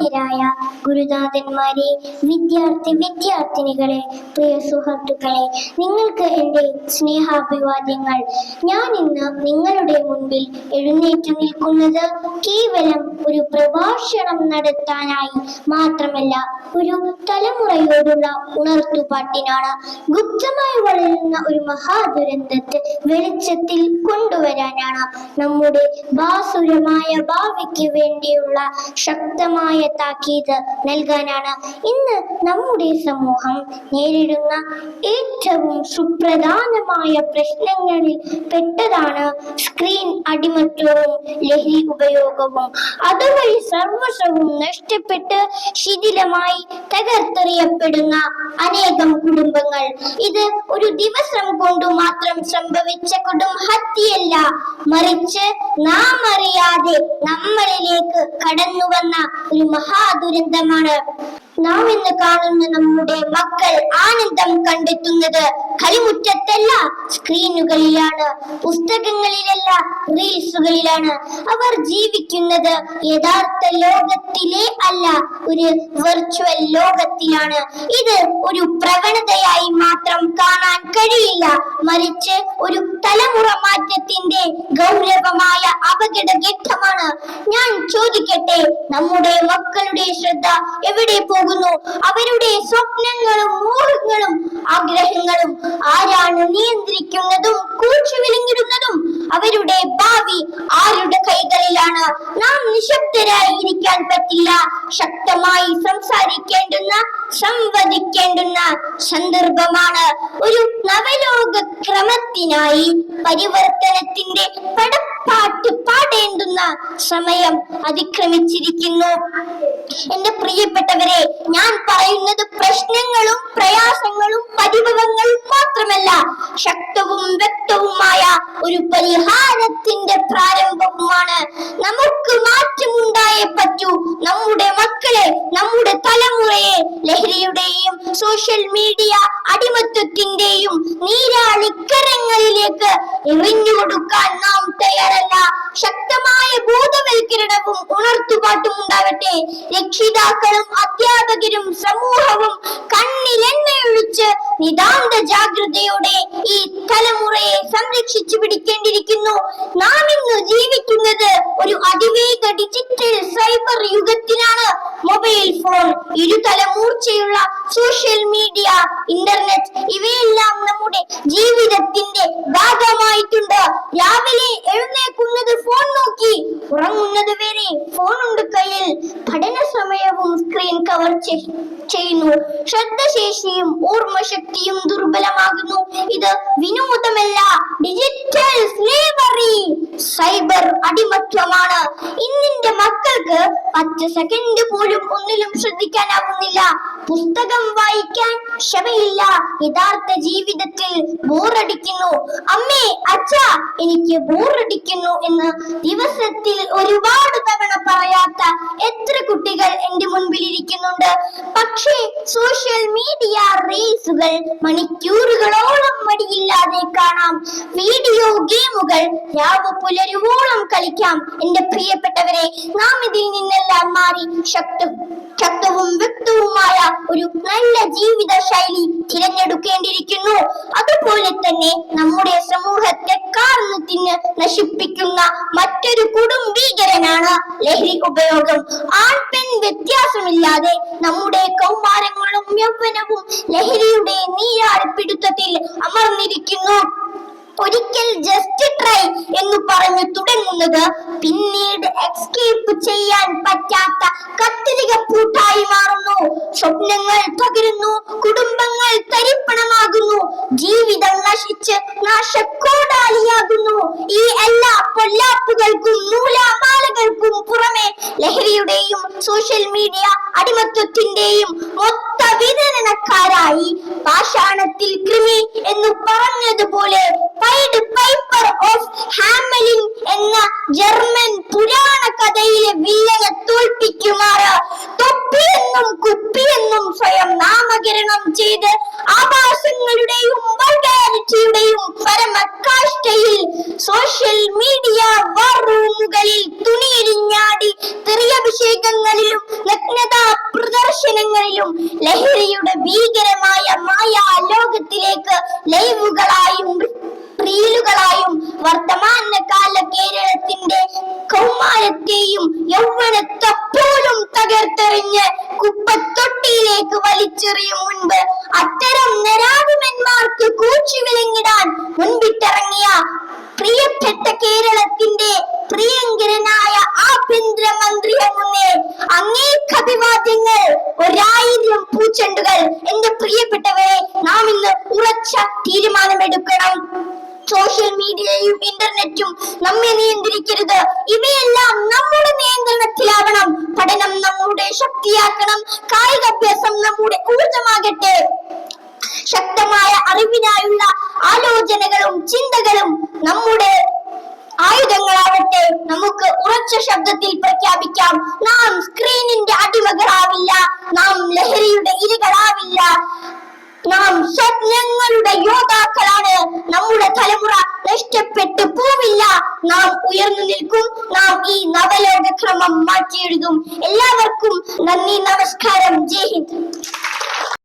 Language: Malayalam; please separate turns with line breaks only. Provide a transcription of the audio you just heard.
ബഹുമാന്യരായ ഗുരുനാഥന്മാരെ, വിദ്യാർത്ഥിനികളെ, പ്രിയ സുഹൃത്തുക്കളെ, നിങ്ങൾക്ക് എൻ്റെ സ്നേഹാഭിവാദ്യങ്ങൾ. ഞാൻ ഇന്ന് നിങ്ങളുടെ മുൻപിൽ എഴുന്നേറ്റ് നിൽക്കുന്നത് കേവലം ഒരു പ്രഭാഷണം നടത്താനായി മാത്രമല്ല, ഒരു തലമുറയോടുള്ള ഉണർത്തുപാട്ടിനാണ്. ഗുപ്തമായി വളരുന്ന ഒരു മഹാദുരന്തത്തെ വെളിച്ചത്തിൽ കൊണ്ടുവരാനാണ്. നമ്മുടെ ഭാസുരമായ ഭാവിക്ക് വേണ്ടിയുള്ള ശക്തമായ താക്കീത് നൽകാനാണ്. ഇന്ന് നമ്മുടെ സമൂഹം നേരിടുന്ന ഏറ്റവും സുപ്രധാനമായ പ്രശ്നങ്ങളിൽ പെട്ടതാണ് സ്ക്രീൻ അടിമത്വവും ലഹരി ഉപയോഗവും. അതുവഴി സർവസ്വവും നഷ്ടപ്പെട്ട് ശിഥിലമായി തകർത്തെറിയപ്പെടുന്ന അനേകം കുടുംബങ്ങൾ. ഇത് ഒരു ദിവസം കൊണ്ട് മാത്രം സംഭവിച്ച കൊടും ഹത്യയല്ല, മറിച്ച് നാം അറിയാതെ നമ്മളിലേക്ക് കടന്നു വന്ന ഒരു മഹാദുരന്തമാണ്. നാം ഇന്ന് കാണുന്ന നമ്മുടെ മക്കൾ ആനന്ദം കണ്ടെത്തുന്നത് കളിമുറ്റത്തല്ല, സ്ക്രീനുകളിലാണ്, പുസ്തകങ്ങളിലല്ല, റീൽസുകളിലാണ്. അവർ ജീവിക്കുന്നത് യഥാർത്ഥ ലോകത്തിലെ അല്ല, ഒരു വെർച്വൽ ലോകത്തിലാണ്. ഇത് ഒരു പ്രവണതയായി മാത്രം കാണാൻ കഴിയില്ല, മറിച്ച് ഒരു തലമുറ മാറ്റത്തിന്റെ ഗൗരവമായ അപകടഘട്ടമാണ്. ഞാൻ ചോദിക്കട്ടെ, നമ്മുടെ മക്കളുടെ ശ്രദ്ധ എവിടെ പോകുന്നു? അവരുടെ സ്വപ്നങ്ങളും മോഹങ്ങളും ആഗ്രഹങ്ങളും ആരാണ് നിയന്ത്രിക്കുന്നതും കൂച്ചുവിലങ്ങിടുന്നതും? അവരുടെ ഭാവി ആരുടെ കൈകളിലാണ്? നാം നിശബ്ദരായി ഇരിക്കാൻ പറ്റില്ല. ശക്തമായി സംസാരിക്കേണ്ടുന്ന, സംവദിക്കേണ്ടുന്ന സന്ദർഭമാണ്. ഒരു നവലോക ക്രമത്തിനായി പരിവർത്തനത്തിന്റെ പടപ്പാട്ട് പാടേണ്ടുന്ന സമയം അതിക്രമിച്ചിരിക്കുന്നു. എന്റെ പ്രിയപ്പെട്ടവരെ, ഞാൻ പറയുന്നത് പ്രശ്നങ്ങളും പ്രയാസങ്ങളും പരിഭവങ്ങളും മാത്രമല്ല, ശക്തവും വ്യക്തവുമായ ഒരു പരിഹാരത്തിന്റെ പ്രാരംഭവുമാണ്. നമുക്ക് മാറ്റമുണ്ടായേ പറ്റൂ. നമ്മുടെ മക്കളെ, നമ്മുടെ തലമുറയെ ലഹരിയുടെയും സോഷ്യൽ മീഡിയ അടിമത്വത്തിന്റെയും നീരാളിക്കരങ്ങളിലേക്ക് എറിഞ്ഞുകൊടുക്കാൻ നാം തയ്യാറല്ല. ശക്തമായ ബോധവൽക്കരണവും ഉണർത്തുപാട്ടും ഉണ്ടാവട്ടെ. രക്ഷിതാക്കളും അധ്യാപകരും സമൂഹവും കണ്ണിലെണ്ണയൊഴിച്ച് നിതാന്ത ജാഗ്രതയോടെ ഈ തലമുറയെ സംരക്ഷിച്ചു പിടിക്കേണ്ടിയിരിക്കുന്നു. നാം ഇന്ന് ജീവിക്കുന്നത് ഒരു അതിവേഗ ഡിജിറ്റൽ സൈബർ യുഗത്തിലാണ്. മൊബൈൽ ഫോൺ, ഇരുതല മൂർച്ചയുള്ള സോഷ്യൽ മീഡിയ, ഇന്റർനെറ്റ്, ഇവയെല്ലാം നമ്മുടെ ജീവിതത്തിന്റെ ഭാഗമായിട്ടുണ്ട്. രാവിലെ എഴുന്നേൽക്കുന്നത് ഫോൺ നോക്കി, ഉറങ്ങുന്നത് വരെ ഫോണുണ്ട് കയ്യിൽ. പഠന സമയവും സ്ക്രീൻ കവർ ചെയ്യുന്നു. ശ്രദ്ധശേഷിയും ഓർമ്മശക്തിയും ദുർബലമാകുന്നു. ഇത് വിനോദമല്ല, ഡിജിറ്റൽ സ്ലേവറി, സൈബർ അടിമത്വമാണ്. ഇന്നിന്റെ മക്കൾക്ക് 10 സെക്കൻഡ് പോലും ഒന്നിലും ശ്രദ്ധിക്കാനാവുന്നില്ല. പുസ്തകം വായിക്കാൻ ക്ഷമയില്ല. യഥാർത്ഥ ജീവിതത്തിൽ ബോറടിക്കുന്നു. അമ്മേ, അച്ഛാ, എനിക്ക് ബോറടിക്കുന്നു എന്ന് ദിവസത്തിൽ ഒരുപാട് തവണ പറയാത്ത എത്ര കുട്ടികൾ എന്റെ മുൻപിൽ ഇരിക്കുന്നുണ്ട്. പക്ഷേ സോഷ്യൽ മീഡിയ റീൽസുകൾ മണിക്കൂറുകളോളം മടിയില്ലാതെ കാണാം. വീഡിയോ ഗെയിമുകൾ രാവ് പുലരുവോളം കളിക്കാം. എന്റെ പ്രിയപ്പെട്ടവരെ, നാം ഇതിൽ നിന്നെല്ലാം മാറി ശക്തവും വ്യക്തവുമായ ഒരു നല്ല ജീവിത ശൈലി തിരഞ്ഞെടുക്കേണ്ടിയിരിക്കുന്നു. അതുപോലെ തന്നെ നമ്മുടെ സമൂഹത്തെ കാർന്നു തിന്ന് നശിപ്പിക്കുന്ന മറ്റൊരു കുടുംബീകരനാണ് ലഹരി ഉപയോഗം. ആൺ പെൺ വ്യത്യാസമില്ലാതെ നമ്മുടെ കൗമാരങ്ങളും യൗവനവും ലഹരിയുടെ നീരാളിപ്പിടുത്തത്തിൽ അമർന്നിരിക്കുന്നു. ഒരിക്കൽ ജസ്റ്റ് ട്രൈ എന്ന് പറഞ്ഞു തുടങ്ങുന്നത് പിന്നീട് എസ്കേപ്പ് ചെയ്യാൻ പറ്റാത്ത കത്തിരിക പൂട്ടായി മാറുന്നു. സ്വപ്നങ്ങൾ തകരുന്നു, കുടുംബങ്ങൾ തരിപ്പണമാകുന്നു, ജീവിതം നശിച്ച് നാശക്കോടാലിയാകുന്നു. ഈ എല്ലാ പൊല്ലാപ്പുകൾക്കും നൂലാമാലകൾക്കും പുറമെ ലഹരിയുടെയും സോഷ്യൽ മീഡിയ അടിമത്വത്തിന്റെയും മൊത്ത വിതരണക്കാരായി പാഷാണത്തിൽ കൃമി എന്ന് പറഞ്ഞതുപോലെ പൈപ്പർ ഓഫ് ഹാമലിൻ എന്ന ജർമ്മൻ പുരാണ കഥയിലെ വില്ലനെ തോൽപ്പിക്കുമാറ് തൊപ്പിയെന്നും കുപ്പിയെന്നും സ്വയം നാമകരണം ചെയ്ത് ആഭാസങ്ങളുടെയും വൾഗാരിറ്റിയുടെയും പരമകാഷ്ഠയിൽ സോഷ്യൽ മീഡിയ വാർ റൂമുകളിൽ തുണിയെരിഞ്ഞാടി തെറിയഭിഷേകങ്ങളിലും നഗ്ന ടിവിയിലും ലഹരിയുടെ ഭീകരമായ മായാ ലോകത്തിലേക്ക് ലൈവുകളായും റീലുകളായും വർത്തമാനകാല കേരളത്തിന്റെ കൗമാരത്തെയും യൗവനത്തെപ്പോലും തകർത്തെറിഞ്ഞ് കുപ്പത്തൊട്ടിയിലേക്ക് വലിച്ചെറിയും മുൻപ് അത്തരം നരാധമന്മാർക്ക് കൂച്ചുവിലങ്ങിടാൻ മുൻപിട്ടിറങ്ങിയ പ്രിയപ്പെട്ട കേരളത്തിന്റെ പ്രിയങ്കരനായ ആഭ്യന്തരമന്ത്രി അങ്ങേക്ക് അഭിവാദ്യങ്ങൾ, 1000 പൂച്ചെണ്ടുകൾ. എന്റെ പ്രിയപ്പെട്ടവരെ, നാം ഇന്ന് ഉറച്ച തീരുമാനമെടുക്കണം. സോഷ്യൽ മീഡിയയും ഇന്റർനെറ്റും നമ്മെ നിയന്ത്രിക്കരുത്. ഇവയെല്ലാം നമ്മുടെ നിയന്ത്രണത്തിലാവണം. പഠനം നമ്മുടെ ശക്തിയാക്കണം. കായികാഭ്യാസം നമ്മുടെ ഊർജമാകട്ടെ. ശക്തമായ അറിവിനായുള്ള ആലോചനകളും ചിന്തകളും നമ്മുടെ ആയുധങ്ങളാവട്ടെ. നമുക്ക് ഉറച്ച ശബ്ദത്തിൽ പ്രഖ്യാപിക്കാം, നാം സ്ക്രീനിന്റെ അടിമകളാവില്ല, നാം ലഹരിയുടെ ഇരകളാവില്ല, നാം സ്വപ്നങ്ങളുടെ യോദ്ധാക്കളാണ്. നമ്മുടെ തലമുറ നഷ്ടപ്പെട്ടു പോവില്ല. നാം ഉയർന്നു നിൽക്കും. നാം ഈ നവലോക ക്രമം മാറ്റിയെഴുതും. എല്ലാവർക്കും നന്ദി, നമസ്കാരം, ജയ് ഹിന്ദ്.